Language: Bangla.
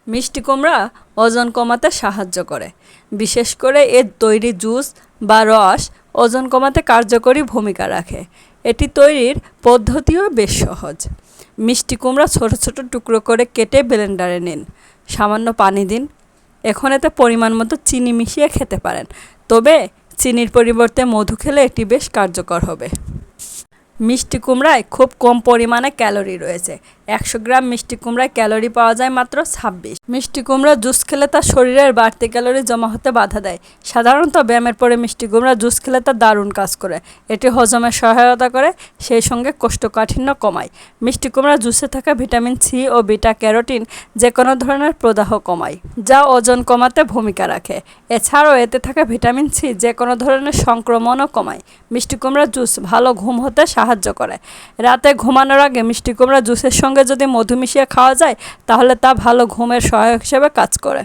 মিষ্টি কুমড়া ওজন কমাতে সাহায্য করে। বিশেষ করে এর তৈরি জুস বা রস ওজন কমাতে কার্যকরী ভূমিকা রাখে। এটি তৈরির পদ্ধতিও বেশ সহজ। মিষ্টি কুমড়া ছোট ছোট টুকরো করে কেটে ব্লেন্ডারে নিন। সামান্য পানি দিন। এখন এতে পরিমাণ মতো চিনি মিশিয়ে খেতে পারেন, তবে চিনির পরিবর্তে মধু খেলে এটি বেশ কার্যকর হবে। মিষ্টি কুমড়ায় খুব কম পরিমাণে ক্যালোরি রয়েছে। 100 গ্রাম মিষ্টি কুমড়ায় ক্যালোরি পাওয়া যায় মাত্র 26। মিষ্টি কুমড়া জুস খেলে তার শরীরের বাড়তি ক্যালোরি জমা হতে বাধা দেয়। সাধারণত ব্যায়ামের পরে মিষ্টি কুমড়া জুস খেলে তা দারুণ কাজ করে। এটি হজমে সহায়তা করে, সেই সঙ্গে কোষ্ঠকাঠিন্য কমায়। মিষ্টি কুমড়া জুসে থাকা ভিটামিন সি ও বিটা ক্যারোটিন যে কোনো ধরনের প্রদাহ কমায়, যা ওজন কমাতে ভূমিকা রাখে। এছাড়াও এতে থাকা ভিটামিন সি যে কোনো ধরনের সংক্রমণও কমায়। মিষ্টি কুমড়া জুস ভালো ঘুম হতে সাহায্য করে। রাতে ঘুমানোর আগে মিষ্টি কুমড়া জুসের সঙ্গে যদি মধু মিশিয়ে খাওয়া যায়, তাহলে তা ভালো ঘুমের সহায়ক হিসেবে কাজ করে।